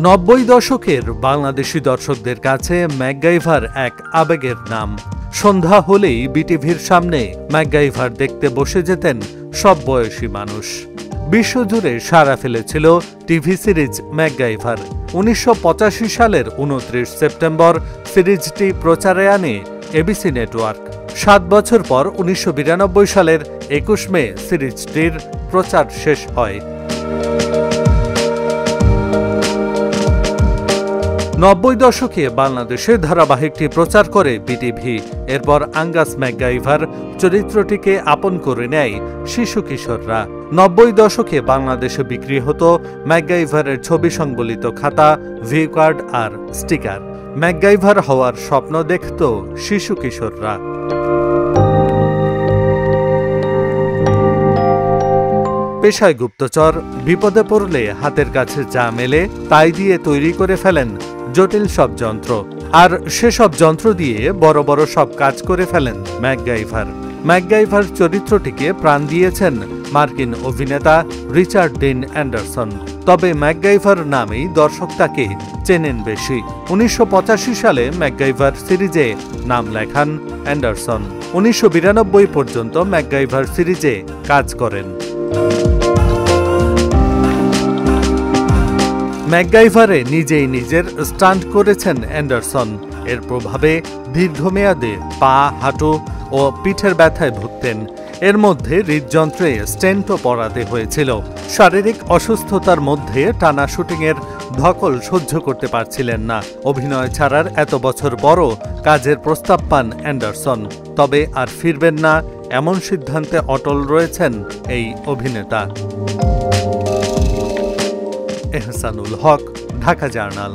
নব্বই দশকের বাংলাদেশি দর্শকদের কাছে ম্যাকগাইভার এক আবেগের নাম। সন্ধ্যা হলেই বিটিভির সামনে ম্যাকগাইভার দেখতে বসে যেতেন সব বয়সী মানুষ। বিশ্বজুড়ে সাড়া ফেলেছিল টিভি সিরিজ ম্যাকগাইভার। ১৯৮৫ সালের ২৯ সেপ্টেম্বর সিরিজটি প্রচারে আনে এবিসি নেটওয়ার্ক। ৭ বছর পর ১৯৯২ সালের ২১ মে সিরিজটির প্রচার শেষ হয়। ৯০ দশকে বাংলাদেশে ধারাবাহিকটি প্রচার করে বিটিভি। এরপর আঙ্গাস ম্যাকগাইভার চরিত্রটিকে আপন করে নেয় শিশু কিশোররা। ৯০ দশকে বাংলাদেশে বিক্রি হতো ম্যাকগাইভারের ছবি সংবলিত খাতা, ভিউ কার্ড আর স্টিকার। ম্যাকগাইভার হওয়ার স্বপ্ন দেখত শিশু কিশোররা। পেশায় গুপ্তচর, বিপদে পড়লে হাতের কাছে যা মেলে তাই দিয়ে তৈরি করে ফেলেন জটিল সব যন্ত্র। আর সেসব যন্ত্র দিয়ে বড় বড় সব কাজ করে ফেলেন ম্যাকগাইভার। ম্যাকগাইভার চরিত্রটিকে প্রাণ দিয়েছেন মার্কিন অভিনেতা রিচার্ড ডিন অ্যান্ডারসন। তবে ম্যাকগাইভার নামেই দর্শক তাকে চেনেন বেশি। ১৯৮৫ সালে ম্যাকগাইভার সিরিজে নাম লেখান অ্যান্ডারসন। ১৯৯২ পর্যন্ত ম্যাকগাইভার সিরিজে কাজ করেন। ম্যাকগাইভারে নিজেই নিজের স্টান্ট করেছেন অ্যান্ডারসন। এর প্রভাবে দীর্ঘমেয়াদে পা, হাঁটু ও পিঠের ব্যথায় ভুগতেন। এর মধ্যে হৃদযন্ত্রে স্টেন্টও পরাতে হয়েছিল। শারীরিক অসুস্থতার মধ্যে টানা শুটিংয়ের ধকল সহ্য করতে পারছিলেন না। অভিনয় ছাড়ার এত বছর পরও কাজের প্রস্তাব পান অ্যান্ডারসন। তবে আর ফিরবেন না এমন সিদ্ধান্তে অটল রয়েছেন এই অভিনেতা। এহসানুল হক, ঢাকা জার্নাল।